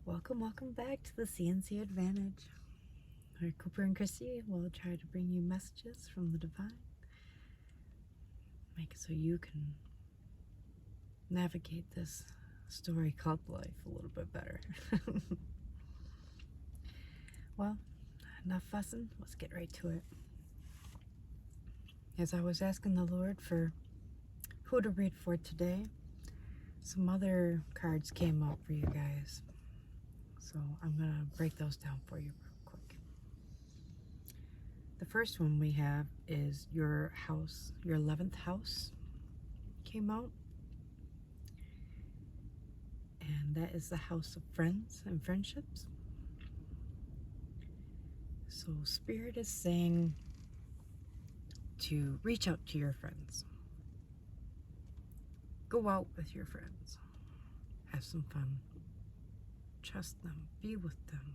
Welcome back to the CNC Advantage, where Cooper and Chrissy will try to bring you messages from the divine, make it so you can navigate this story called life a little bit better. Well, enough fussing, let's get right to it. As I was asking the Lord for who to read for today, some other cards came up for you guys. So I'm going to break those down for you real quick. The first one we have is your house, your 11th house came out. And that is the house of friends and friendships. So Spirit is saying to reach out to your friends. Go out with your friends. Have some fun. Trust them. Be with them.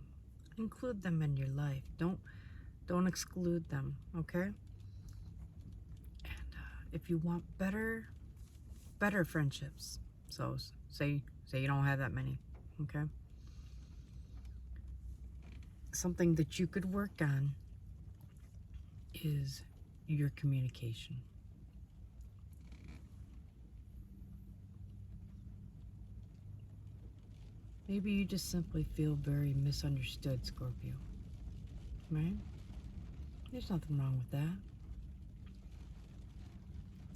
Include them in your life. Don't exclude them, okay? And if you want better friendships, so say you don't have that many, okay? Something that you could work on is your communication. Maybe you just simply feel very misunderstood, Scorpio, right? There's nothing wrong with that.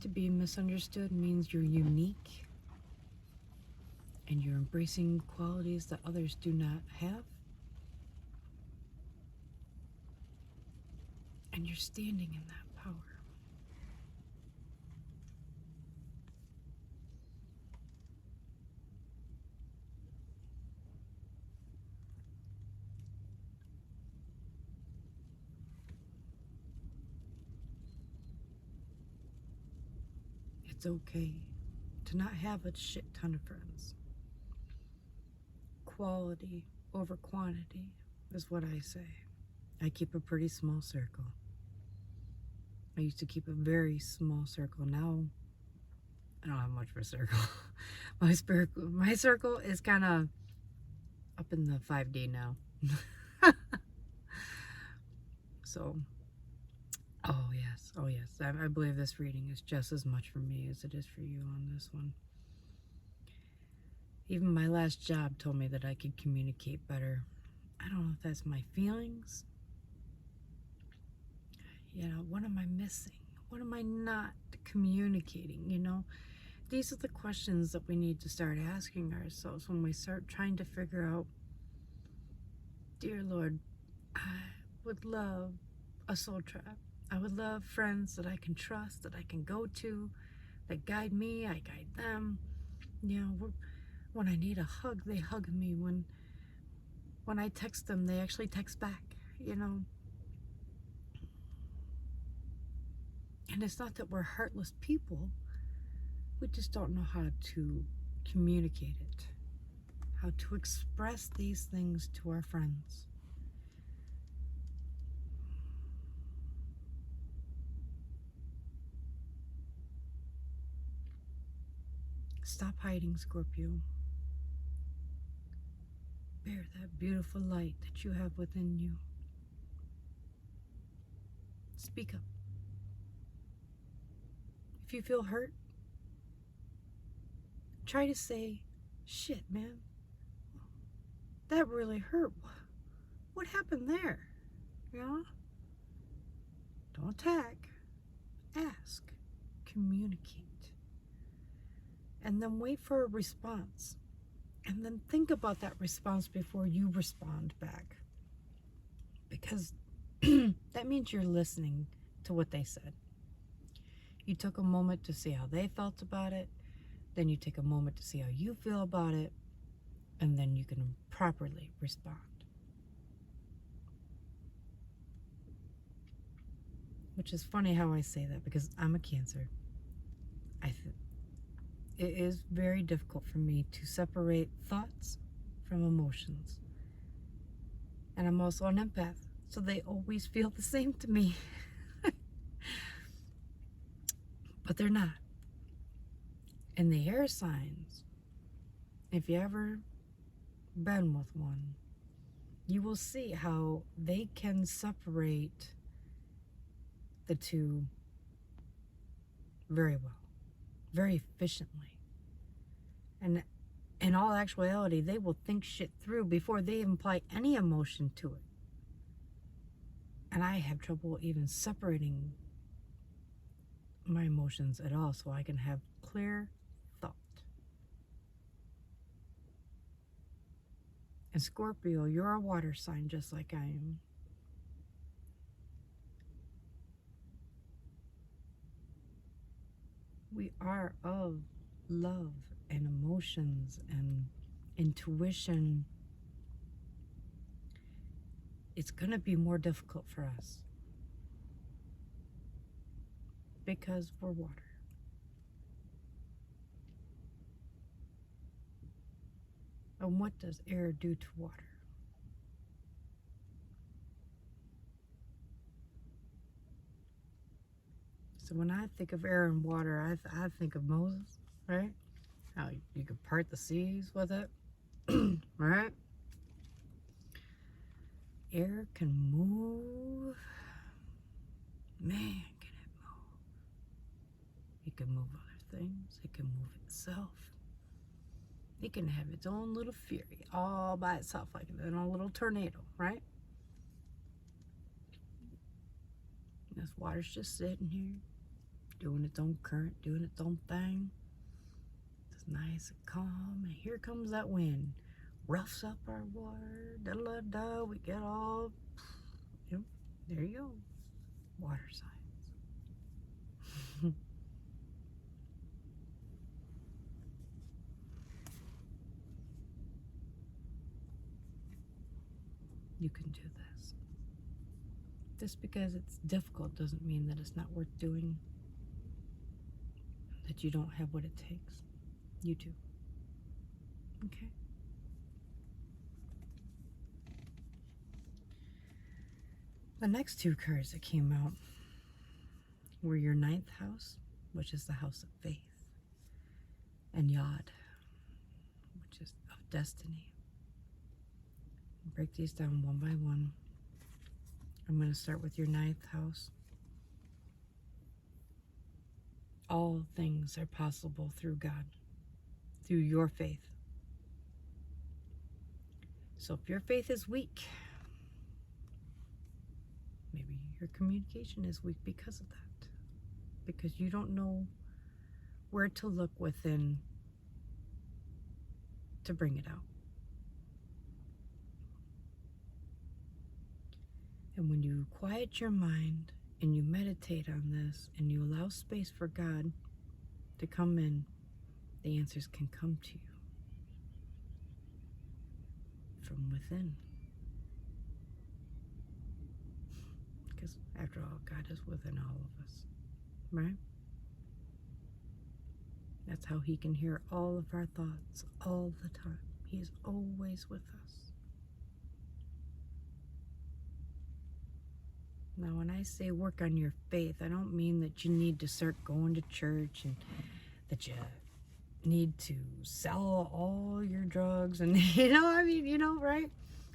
To be misunderstood means you're unique and you're embracing qualities that others do not have. And you're standing in that power. It's okay to not have a shit ton of friends. Quality over quantity is what I say. I keep a pretty small circle. I used to keep a very small circle. Now I don't have much of a circle. My circle is kind of up in the 5D now. So, oh yes. I believe this reading is just as much for me as it is for you on this one. Even my last job told me that I could communicate better. I don't know if that's my feelings. You know, what am I missing? What am I not communicating, you know? These are the questions that we need to start asking ourselves when we start trying to figure out, dear Lord, I would love a soul trap. I would love friends that I can trust, that I can go to, that guide me, I guide them. You know, when I need a hug, they hug me. When I text them, they actually text back, you know. And it's not that we're heartless people. We just don't know how to communicate it, how to express these things to our friends. Stop hiding, Scorpio. Bear that beautiful light that you have within you. Speak up. If you feel hurt, try to say, shit, man, that really hurt. What happened there? You know? Don't attack. Ask. Communicate. And then wait for a response. And then think about that response before you respond back. Because that means you're listening to what they said. You took a moment to see how they felt about it. Then you take a moment to see how you feel about it. And then you can properly respond. Which is funny how I say that, because I'm a Cancer. It is very difficult for me to separate thoughts from emotions. And I'm also an empath, so they always feel the same to me. But they're not. And the air signs, if you ever been with one, you will see how they can separate the two very well, very efficiently. And in all actuality, they will think shit through before they apply any emotion to it. And I have trouble even separating my emotions at all so I can have clear thought. And Scorpio, you're a water sign just like I am. We are of love and emotions and intuition. It's going to be more difficult for us because we're water. And what does air do to water? So when I think of air and water, I think of Moses, right? How you could part the seas with it, right? Air can move. Man, can it move? It can move other things. It can move itself. It can have its own little fury all by itself, like an own little tornado, right? This water's just sitting here, doing its own current, doing its own thing. It's nice and calm, and here comes that wind. Roughs up our water, da-da-da, we get all, you know, there you go, water signs. You can do this. Just because it's difficult doesn't mean that it's not worth doing, that you don't have what it takes. You do. Okay? The next two cards that came out were your 9th house, which is the house of faith, and Yod, which is of destiny. I'll break these down one by one. I'm going to start with your 9th house. All things are possible through God, through your faith. So if your faith is weak, maybe your communication is weak because of that. Because you don't know where to look within to bring it out. And when you quiet your mind and you meditate on this and you allow space for God to come in, the answers can come to you from within. Because after all, God is within all of us, right? That's how He can hear all of our thoughts all the time. He is always with us. Now, when I say work on your faith, I don't mean that you need to start going to church and that you need to sell all your drugs and, right?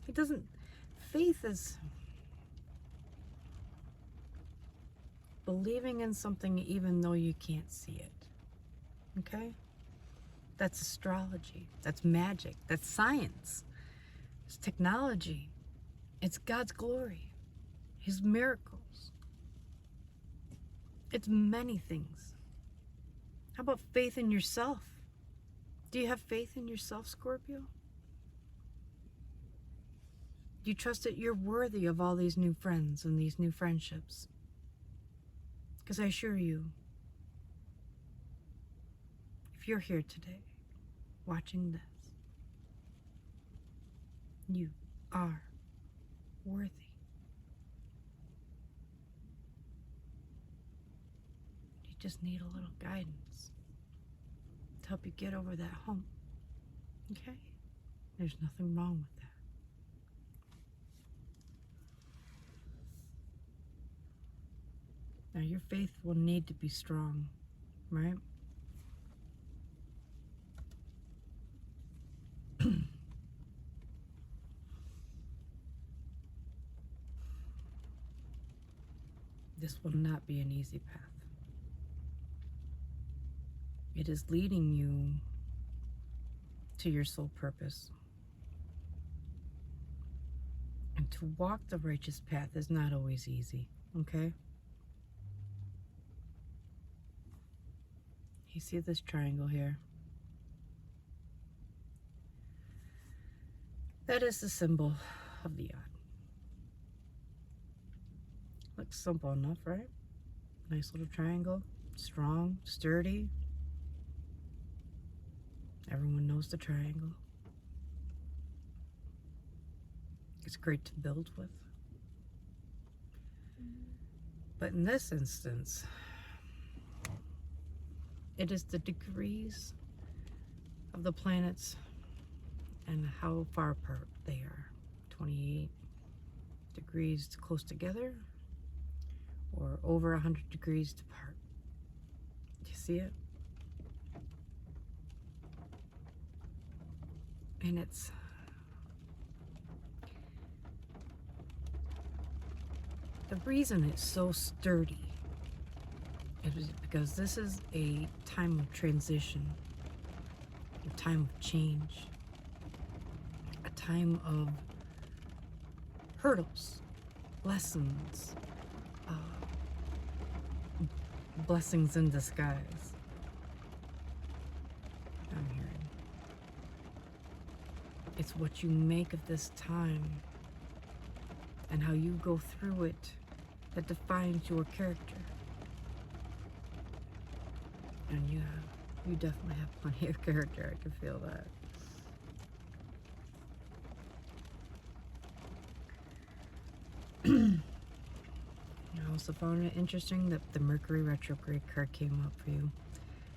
It doesn't, faith is believing in something even though you can't see it, okay? That's astrology, that's magic, that's science, it's technology, it's God's glory, His miracles. It's many things. How about faith in yourself? Do you have faith in yourself, Scorpio? Do you trust that you're worthy of all these new friends and these new friendships? Because I assure you, if you're here today watching this, you are worthy. You just need a little guidance to help you get over that hump. Okay? There's nothing wrong with that. Now, your faith will need to be strong, right? This will not be an easy path. It is leading you to your soul purpose. And to walk the righteous path is not always easy, okay? You see this triangle here? That is the symbol of the odd. Looks simple enough, right? Nice little triangle, strong, sturdy. Everyone knows the triangle. It's great to build with. But in this instance, it is the degrees of the planets and how far apart they are. 28 degrees close together, or over 100 degrees apart. Do you see it? And it's the reason it's so sturdy is because this is a time of transition, a time of change, a time of hurdles, lessons, blessings in disguise. I'm hearing. It's what you make of this time and how you go through it that defines your character. And you definitely have plenty of character. I can feel that. I also found it interesting that the Mercury retrograde card came up for you,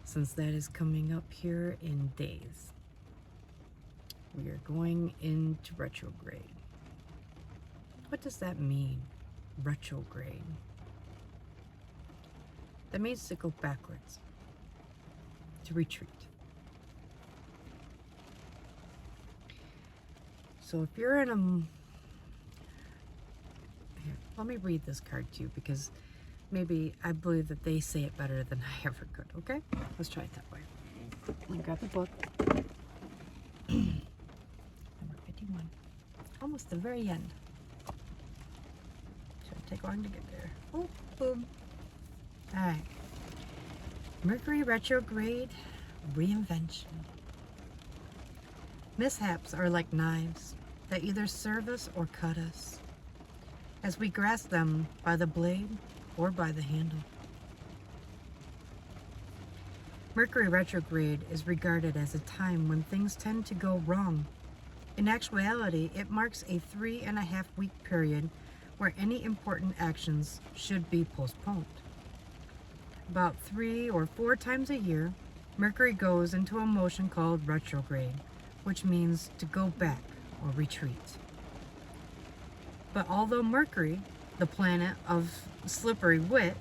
since that is coming up here in days. We are going into retrograde. What does that mean, retrograde? That means to go backwards, to retreat. So if you're in a... Here, let me read this card to you, because maybe I believe that they say it better than I ever could, okay? Let's try it that way. Let me grab the book. Number 51. Almost the very end. Shouldn't take long to get there. Oh, boom. Alright. Mercury retrograde reinvention. Mishaps are like knives that either serve us or cut us, as we grasp them by the blade or by the handle. Mercury retrograde is regarded as a time when things tend to go wrong. In actuality, it marks a 3.5-week period where any important actions should be postponed. About 3 or 4 times a year, Mercury goes into a motion called retrograde, which means to go back or retreat. But although Mercury, the planet of slippery wit,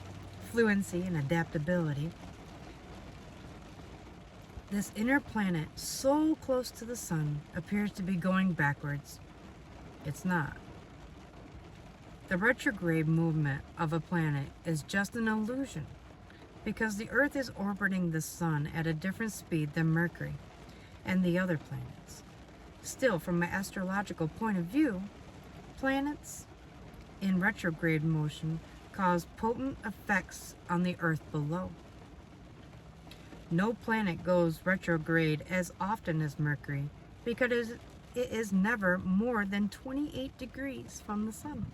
fluency, and adaptability, this inner planet so close to the sun appears to be going backwards, it's not. The retrograde movement of a planet is just an illusion, because the Earth is orbiting the sun at a different speed than Mercury and the other planets. Still, from an astrological point of view, planets in retrograde motion cause potent effects on the Earth below. No planet goes retrograde as often as Mercury because it is never more than 28 degrees from the sun.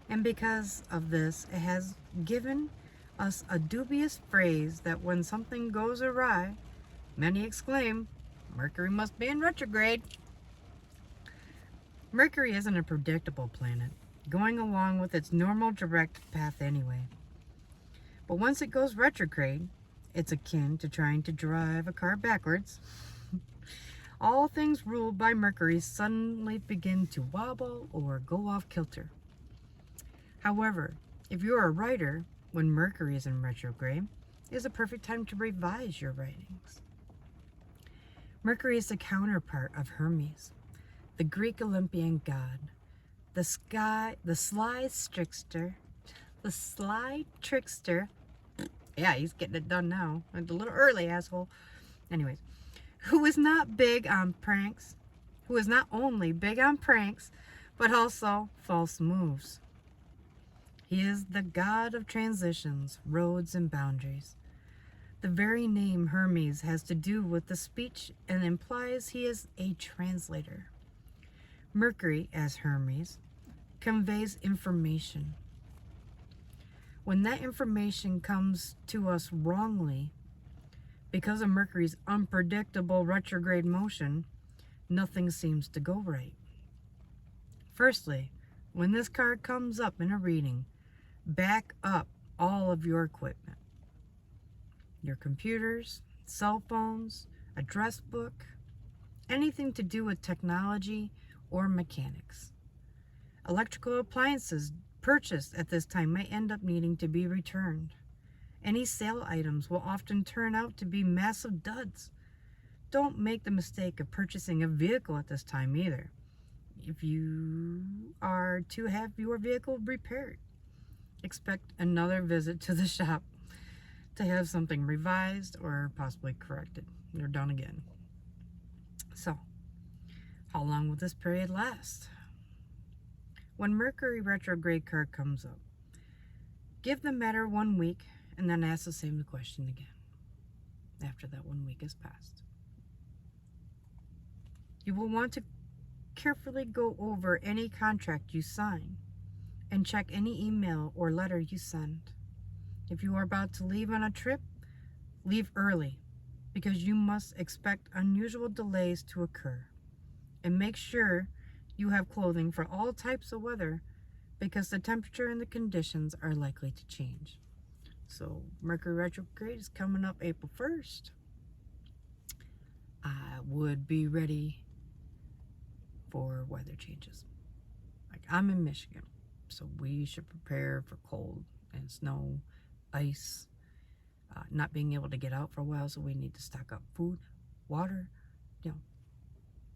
And because of this, it has given us a dubious phrase that when something goes awry, many exclaim, "Mercury must be in retrograde." Mercury isn't a predictable planet, going along with its normal direct path anyway. But once it goes retrograde, it's akin to trying to drive a car backwards. All things ruled by Mercury suddenly begin to wobble or go off kilter. However, if you're a writer, when Mercury is in retrograde, it is a perfect time to revise your writings. Mercury is the counterpart of Hermes, the Greek Olympian god, the sly trickster, The sly trickster. Yeah, he's getting it done now. A little early, asshole. Anyways, who is not big on pranks, who is not only big on pranks, but also false moves. He is the god of transitions, roads, and boundaries. The very name Hermes has to do with the speech and implies he is a translator. Mercury, as Hermes, conveys information. When that information comes to us wrongly, because of Mercury's unpredictable retrograde motion, nothing seems to go right. Firstly, when this card comes up in a reading, back up all of your equipment. Your computers, cell phones, address book, anything to do with technology or mechanics. Electrical appliances purchased at this time may end up needing to be returned. Any sale items will often turn out to be massive duds. Don't make the mistake of purchasing a vehicle at this time either. If you are to have your vehicle repaired, expect another visit to the shop to have something revised or possibly corrected. They're done again. So, how long will this period last? When Mercury retrograde card comes up, give the matter 1 week and then ask the same question again after that 1 week has passed. You will want to carefully go over any contract you sign and check any email or letter you send. If you are about to leave on a trip, leave early because you must expect unusual delays to occur. And make sure you have clothing for all types of weather because the temperature and the conditions are likely to change. So Mercury retrograde is coming up April 1st. I would be ready for weather changes. Like, I'm in Michigan, so we should prepare for cold and snow, ice, not being able to get out for a while, so we need to stock up food, water,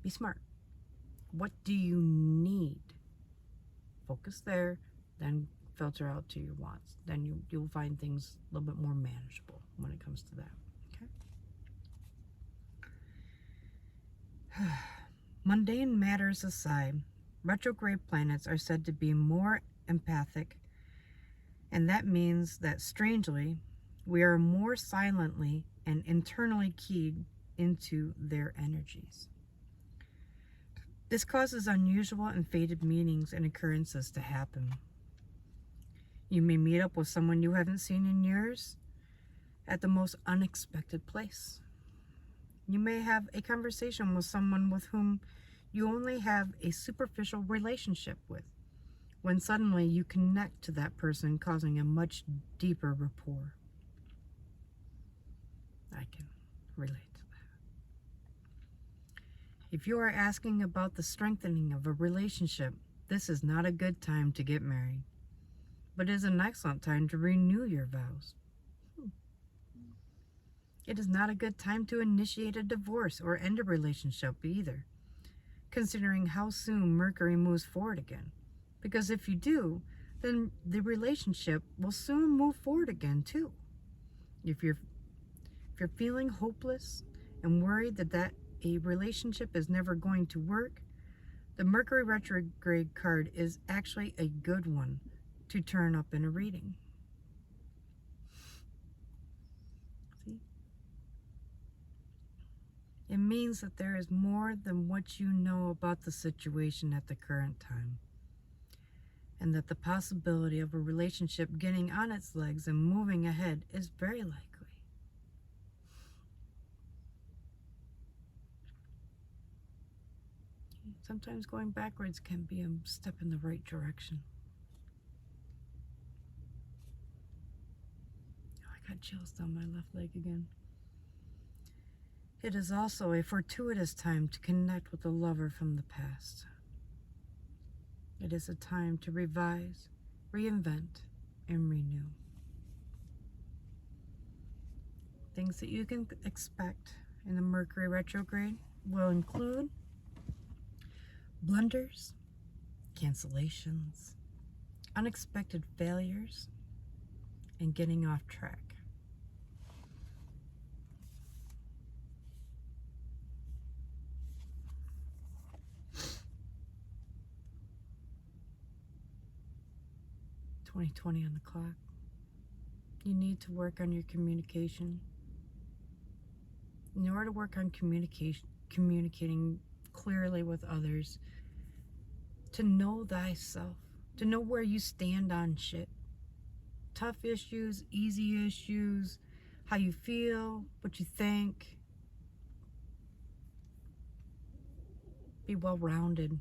be smart. What do you need? Focus there, then filter out to your wants. Then you'll find things a little bit more manageable when it comes to that. Okay. Mundane matters aside, retrograde planets are said to be more empathic, and that means that, strangely, we are more silently and internally keyed into their energies. This causes unusual and fated meetings and occurrences to happen. You may meet up with someone you haven't seen in years at the most unexpected place. You may have a conversation with someone with whom you only have a superficial relationship with, when suddenly you connect to that person, causing a much deeper rapport. I can relate to that. If you are asking about the strengthening of a relationship, this is not a good time to get married, but it is an excellent time to renew your vows. It is not a good time to initiate a divorce or end a relationship either, considering how soon Mercury moves forward again. Because if you do, then the relationship will soon move forward again too. If you're feeling hopeless and worried that a relationship is never going to work, the Mercury retrograde card is actually a good one to turn up in a reading. See? It means that there is more than what you know about the situation at the current time, and that the possibility of a relationship getting on its legs and moving ahead is very likely. Sometimes going backwards can be a step in the right direction. Oh, I got chills down my left leg again. It is also a fortuitous time to connect with a lover from the past. It is a time to revise, reinvent, and renew. Things that you can expect in the Mercury retrograde will include blunders, cancellations, unexpected failures, and getting off track. .2020 on the clock. You need to work on your communication. In order to work on communicating clearly with others, to know thyself, to know where you stand on shit. Tough issues, easy issues, how you feel, what you think. Be well-rounded.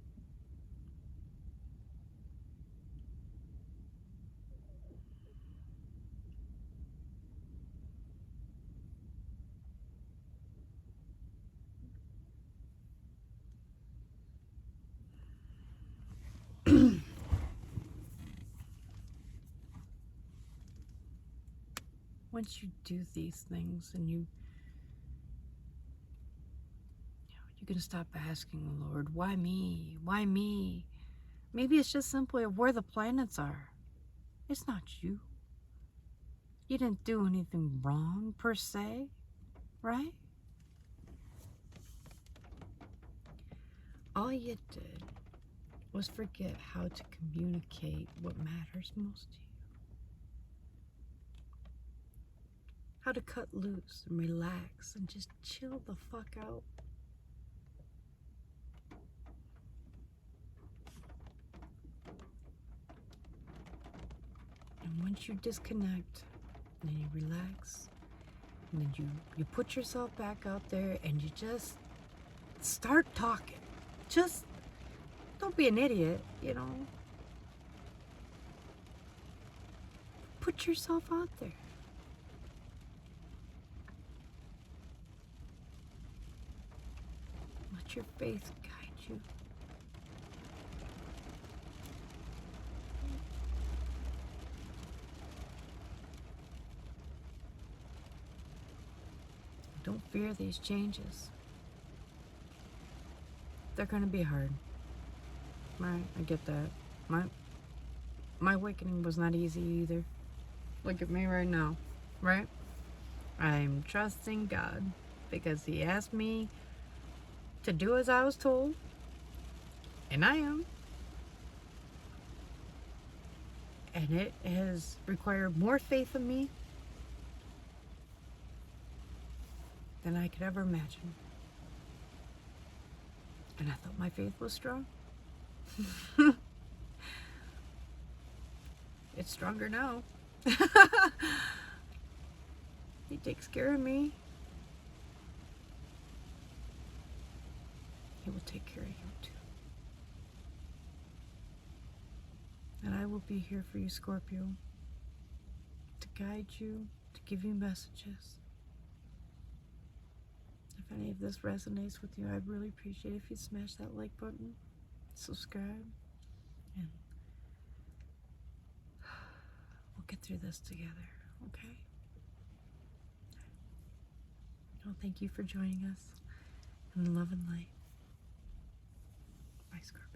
Once you do these things and you can stop asking the Lord, why me? Why me? Maybe it's just simply where the planets are. It's not you. You didn't do anything wrong per se, right? All you did was forget how to communicate what matters most to you. How to cut loose and relax and just chill the fuck out. And once you disconnect and you relax, and then you put yourself back out there and you just start talking. Just don't be an idiot, you know. Put yourself out there. Let your faith guide you. Don't fear these changes. They're going to be hard. Right, I get that. My awakening was not easy either. Look at me right now, right? I'm trusting God because He asked me to do as I was told, and I am. And it has required more faith of me than I could ever imagine. And I thought my faith was strong. It's stronger now. He takes care of me. He will take care of you too. And I will be here for you, Scorpio, to guide you, to give you messages. If any of this resonates with you, I'd really appreciate it if you smash that like button, subscribe, and we'll get through this together, okay? Well, thank you for joining us in love and light. Bye, Scorpio.